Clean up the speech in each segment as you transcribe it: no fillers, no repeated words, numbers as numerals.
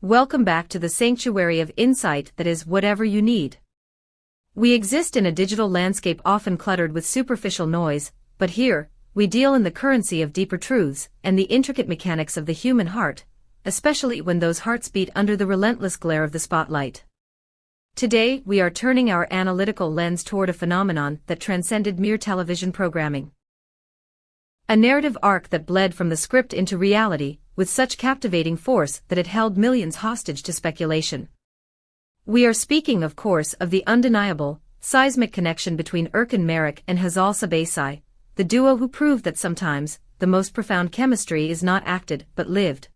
Welcome back to the sanctuary of insight that is whatever you need. We exist in a digital landscape often cluttered with superficial noise, but here, we deal in the currency of deeper truths and the intricate mechanics of the human heart, especially when those hearts beat under the relentless glare of the spotlight. Today, we are turning our analytical lens toward a phenomenon that transcended mere television programming. A narrative arc that bled from the script into reality, with such captivating force that it held millions hostage to speculation. We are speaking, of course, of the undeniable, seismic connection between Erkan Meriç and Hazal Subaşı, the duo who proved that sometimes, the most profound chemistry is not acted, but lived.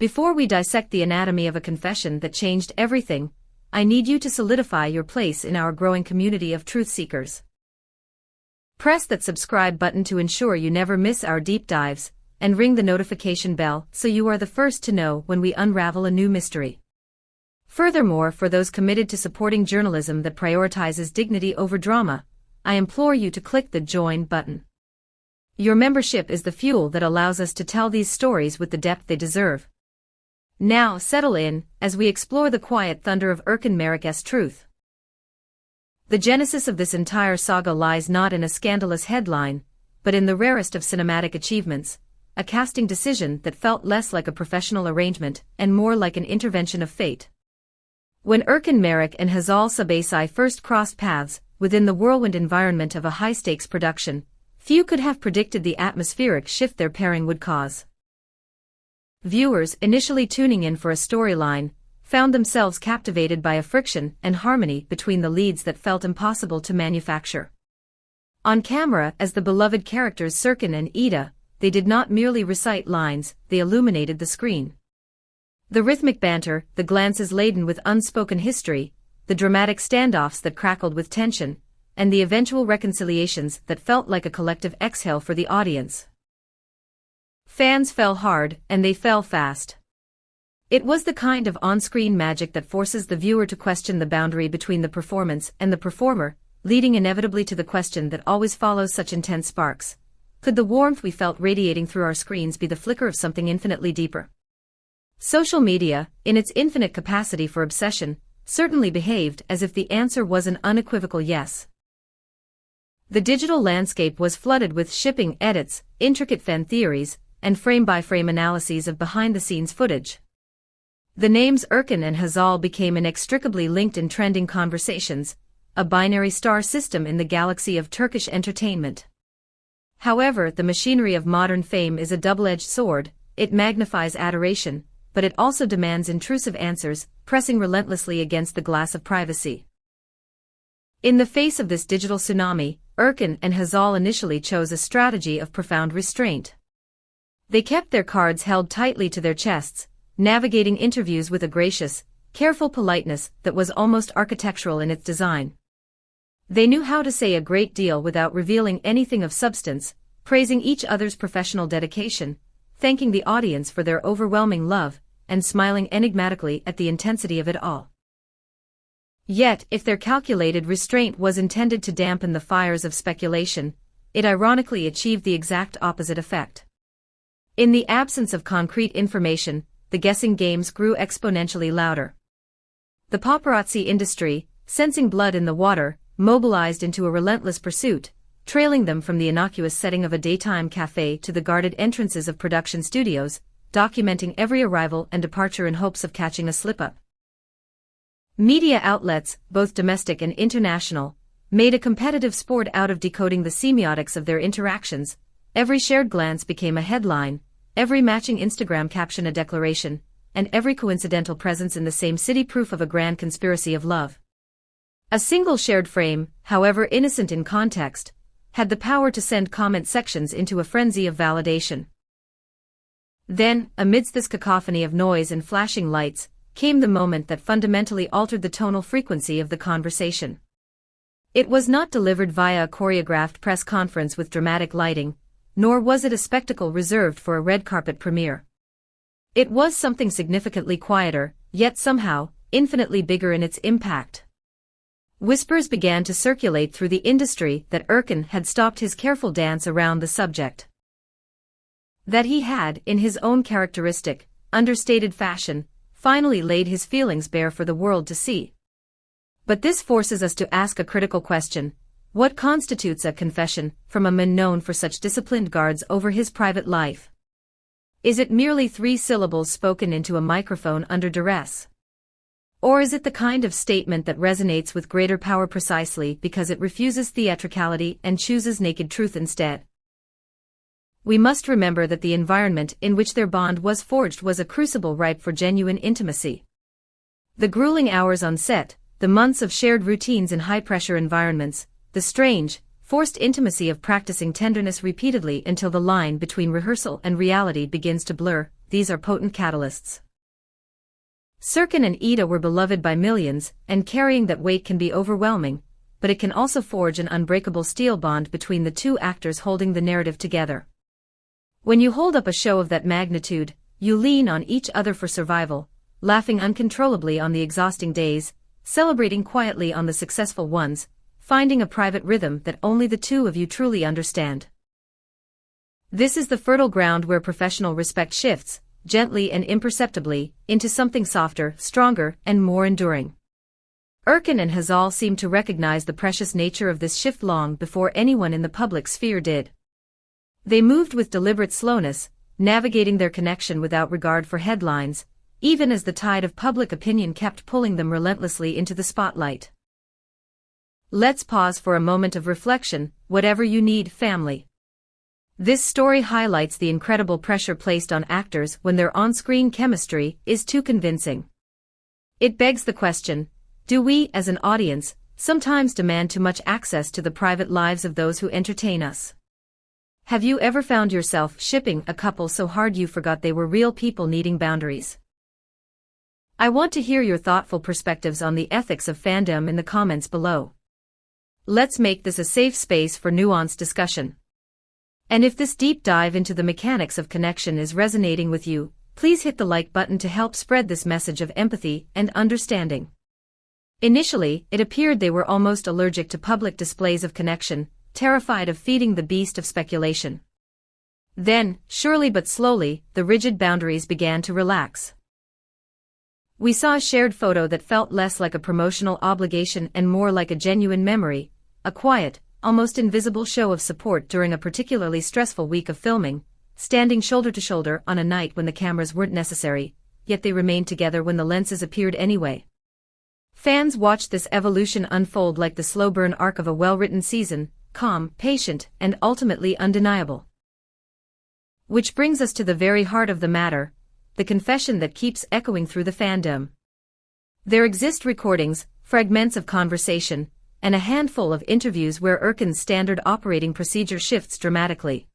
Before we dissect the anatomy of a confession that changed everything, I need you to solidify your place in our growing community of truth seekers. Press that subscribe button to ensure you never miss our deep dives, and ring the notification bell so you are the first to know when we unravel a new mystery. Furthermore, for those committed to supporting journalism that prioritizes dignity over drama, I implore you to click the Join button. Your membership is the fuel that allows us to tell these stories with the depth they deserve. Now settle in, as we explore the quiet thunder of Erkan Meriç's truth. The genesis of this entire saga lies not in a scandalous headline, but in the rarest of cinematic achievements, a casting decision that felt less like a professional arrangement and more like an intervention of fate. When Erkan Meriç and Hazal Subaşı first crossed paths, within the whirlwind environment of a high-stakes production, few could have predicted the atmospheric shift their pairing would cause. Viewers, initially tuning in for a storyline, found themselves captivated by a friction and harmony between the leads that felt impossible to manufacture. On camera, as the beloved characters Serkan and Ida, they did not merely recite lines, they illuminated the screen. The rhythmic banter, the glances laden with unspoken history, the dramatic standoffs that crackled with tension, and the eventual reconciliations that felt like a collective exhale for the audience. Fans fell hard, and they fell fast. It was the kind of on-screen magic that forces the viewer to question the boundary between the performance and the performer, leading inevitably to the question that always follows such intense sparks. Could the warmth we felt radiating through our screens be the flicker of something infinitely deeper? Social media, in its infinite capacity for obsession, certainly behaved as if the answer was an unequivocal yes. The digital landscape was flooded with shipping edits, intricate fan theories, and frame-by-frame analyses of behind-the-scenes footage. The names Erkan and Hazal became inextricably linked in trending conversations, a binary star system in the galaxy of Turkish entertainment. However, the machinery of modern fame is a double-edged sword. It magnifies adoration, but it also demands intrusive answers, pressing relentlessly against the glass of privacy. In the face of this digital tsunami, Erkan and Hazal initially chose a strategy of profound restraint. They kept their cards held tightly to their chests, navigating interviews with a gracious, careful politeness that was almost architectural in its design. They knew how to say a great deal without revealing anything of substance, praising each other's professional dedication, thanking the audience for their overwhelming love, and smiling enigmatically at the intensity of it all. Yet, if their calculated restraint was intended to dampen the fires of speculation, it ironically achieved the exact opposite effect. In the absence of concrete information, the guessing games grew exponentially louder. The paparazzi industry, sensing blood in the water, mobilized into a relentless pursuit, trailing them from the innocuous setting of a daytime cafe to the guarded entrances of production studios, documenting every arrival and departure in hopes of catching a slip-up. Media outlets, both domestic and international, made a competitive sport out of decoding the semiotics of their interactions. Every shared glance became a headline, every matching Instagram caption a declaration, and every coincidental presence in the same city proof of a grand conspiracy of love. A single shared frame, however innocent in context, had the power to send comment sections into a frenzy of validation. Then, amidst this cacophony of noise and flashing lights, came the moment that fundamentally altered the tonal frequency of the conversation. It was not delivered via a choreographed press conference with dramatic lighting, nor was it a spectacle reserved for a red carpet premiere. It was something significantly quieter, yet somehow, infinitely bigger in its impact. Whispers began to circulate through the industry that Urkin had stopped his careful dance around the subject. That he had, in his own characteristic, understated fashion, finally laid his feelings bare for the world to see. But this forces us to ask a critical question: what constitutes a confession from a man known for such disciplined guards over his private life? Is it merely 3 syllables spoken into a microphone under duress? Or is it the kind of statement that resonates with greater power precisely because it refuses theatricality and chooses naked truth instead? We must remember that the environment in which their bond was forged was a crucible ripe for genuine intimacy. The grueling hours on set, the months of shared routines in high-pressure environments, the strange, forced intimacy of practicing tenderness repeatedly until the line between rehearsal and reality begins to blur, these are potent catalysts. Urkin and Ida were beloved by millions, and carrying that weight can be overwhelming, but it can also forge an unbreakable steel bond between the 2 actors holding the narrative together. When you hold up a show of that magnitude, you lean on each other for survival, laughing uncontrollably on the exhausting days, celebrating quietly on the successful ones, finding a private rhythm that only the 2 of you truly understand. This is the fertile ground where professional respect shifts, gently and imperceptibly, into something softer, stronger, and more enduring. Urkin and Hazal seemed to recognize the precious nature of this shift long before anyone in the public sphere did. They moved with deliberate slowness, navigating their connection without regard for headlines, even as the tide of public opinion kept pulling them relentlessly into the spotlight. Let's pause for a moment of reflection, whatever you need, family. This story highlights the incredible pressure placed on actors when their on-screen chemistry is too convincing. It begs the question, do we, as an audience, sometimes demand too much access to the private lives of those who entertain us? Have you ever found yourself shipping a couple so hard you forgot they were real people needing boundaries? I want to hear your thoughtful perspectives on the ethics of fandom in the comments below. Let's make this a safe space for nuanced discussion. And if this deep dive into the mechanics of connection is resonating with you, please hit the like button to help spread this message of empathy and understanding. Initially, it appeared they were almost allergic to public displays of connection, terrified of feeding the beast of speculation. Then, surely but slowly, the rigid boundaries began to relax. We saw a shared photo that felt less like a promotional obligation and more like a genuine memory, a quiet, almost invisible show of support during a particularly stressful week of filming, standing shoulder to shoulder on a night when the cameras weren't necessary, yet they remained together when the lenses appeared anyway. Fans watched this evolution unfold like the slow burn arc of a well-written season, calm, patient, and ultimately undeniable. Which brings us to the very heart of the matter, the confession that keeps echoing through the fandom. There exist recordings, fragments of conversation, and a handful of interviews where Urkin's standard operating procedure shifts dramatically.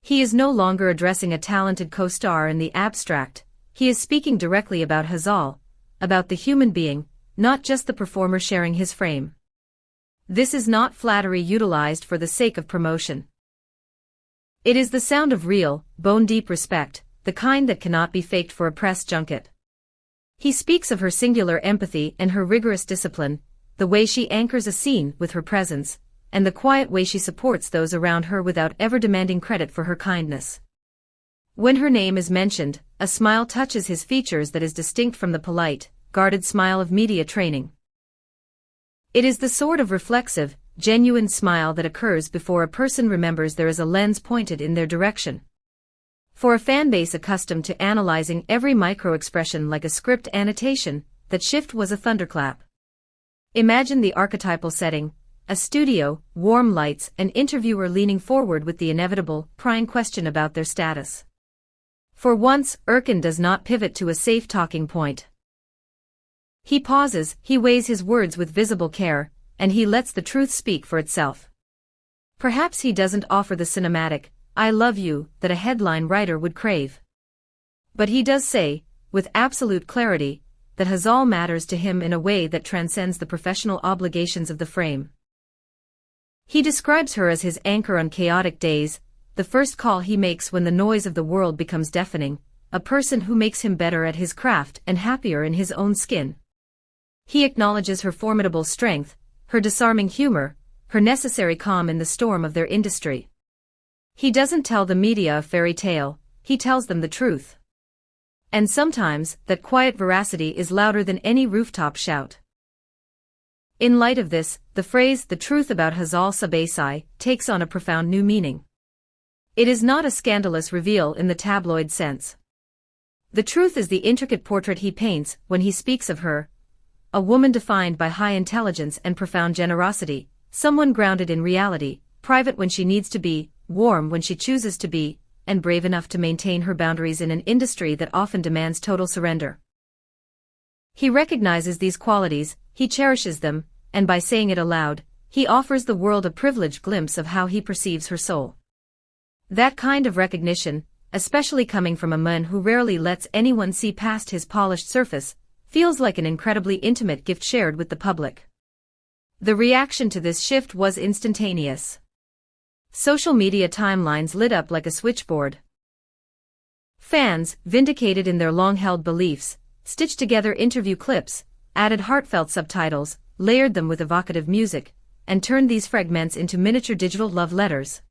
He is no longer addressing a talented co-star in the abstract, he is speaking directly about Hazal, about the human being, not just the performer sharing his frame. This is not flattery utilized for the sake of promotion. It is the sound of real, bone-deep respect, the kind that cannot be faked for a press junket. He speaks of her singular empathy and her rigorous discipline, the way she anchors a scene with her presence, and the quiet way she supports those around her without ever demanding credit for her kindness. When her name is mentioned, a smile touches his features that is distinct from the polite, guarded smile of media training. It is the sort of reflexive, genuine smile that occurs before a person remembers there is a lens pointed in their direction. For a fanbase accustomed to analyzing every micro-expression like a script annotation, that shift was a thunderclap. Imagine the archetypal setting, a studio, warm lights, an interviewer leaning forward with the inevitable, prying question about their status. For once, Urkin does not pivot to a safe talking point. He pauses, he weighs his words with visible care, and he lets the truth speak for itself. Perhaps he doesn't offer the cinematic, "I love you," that a headline writer would crave. But he does say, with absolute clarity, that Hazal matters to him in a way that transcends the professional obligations of the frame. He describes her as his anchor on chaotic days, the first call he makes when the noise of the world becomes deafening, a person who makes him better at his craft and happier in his own skin. He acknowledges her formidable strength, her disarming humor, her necessary calm in the storm of their industry. He doesn't tell the media a fairy tale, he tells them the truth. And sometimes, that quiet veracity is louder than any rooftop shout. In light of this, the phrase "the truth about Hazal Subaşı" takes on a profound new meaning. It is not a scandalous reveal in the tabloid sense. The truth is the intricate portrait he paints when he speaks of her, a woman defined by high intelligence and profound generosity, someone grounded in reality, private when she needs to be, warm when she chooses to be, and brave enough to maintain her boundaries in an industry that often demands total surrender. He recognizes these qualities, he cherishes them, and by saying it aloud, he offers the world a privileged glimpse of how he perceives her soul. That kind of recognition, especially coming from a man who rarely lets anyone see past his polished surface, feels like an incredibly intimate gift shared with the public. The reaction to this shift was instantaneous. Social media timelines lit up like a switchboard. Fans, vindicated in their long-held beliefs, stitched together interview clips, added heartfelt subtitles, layered them with evocative music, and turned these fragments into miniature digital love letters.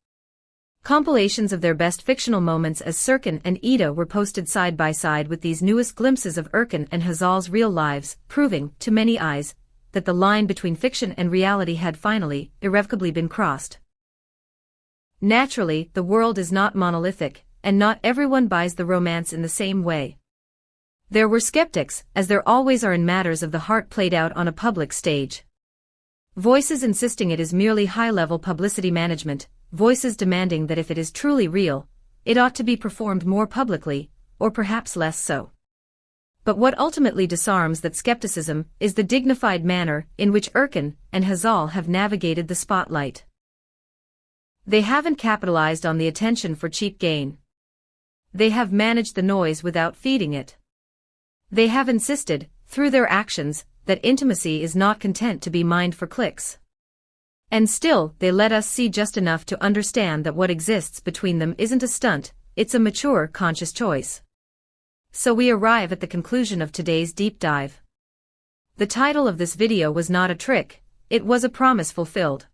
Compilations of their best fictional moments as Urkin and Ida were posted side by side with these newest glimpses of Urkin and Hazal's real lives, proving, to many eyes, that the line between fiction and reality had finally, irrevocably been crossed. Naturally, the world is not monolithic, and not everyone buys the romance in the same way. There were skeptics, as there always are in matters of the heart played out on a public stage. Voices insisting it is merely high-level publicity management, voices demanding that if it is truly real, it ought to be performed more publicly, or perhaps less so. But what ultimately disarms that skepticism is the dignified manner in which Urkin and Hazal have navigated the spotlight. They haven't capitalized on the attention for cheap gain. They have managed the noise without feeding it. They have insisted, through their actions, that intimacy is not content to be mined for clicks. And still, they let us see just enough to understand that what exists between them isn't a stunt, it's a mature, conscious choice. So we arrive at the conclusion of today's deep dive. The title of this video was not a trick, it was a promise fulfilled.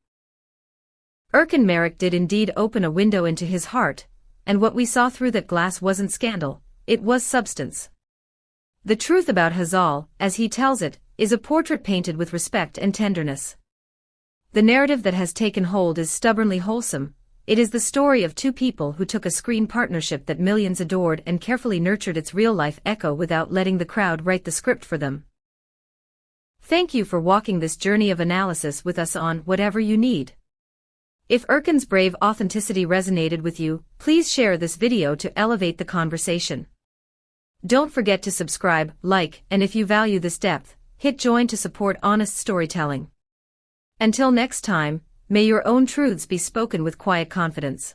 Erkan Meriç did indeed open a window into his heart, and what we saw through that glass wasn't scandal, it was substance. The truth about Hazal, as he tells it, is a portrait painted with respect and tenderness. The narrative that has taken hold is stubbornly wholesome. It is the story of two people who took a screen partnership that millions adored and carefully nurtured its real-life echo without letting the crowd write the script for them. Thank you for walking this journey of analysis with us on Whatever You Need. If Urkin's brave authenticity resonated with you, please share this video to elevate the conversation. Don't forget to subscribe, like, and if you value this depth, hit join to support honest storytelling. Until next time, may your own truths be spoken with quiet confidence.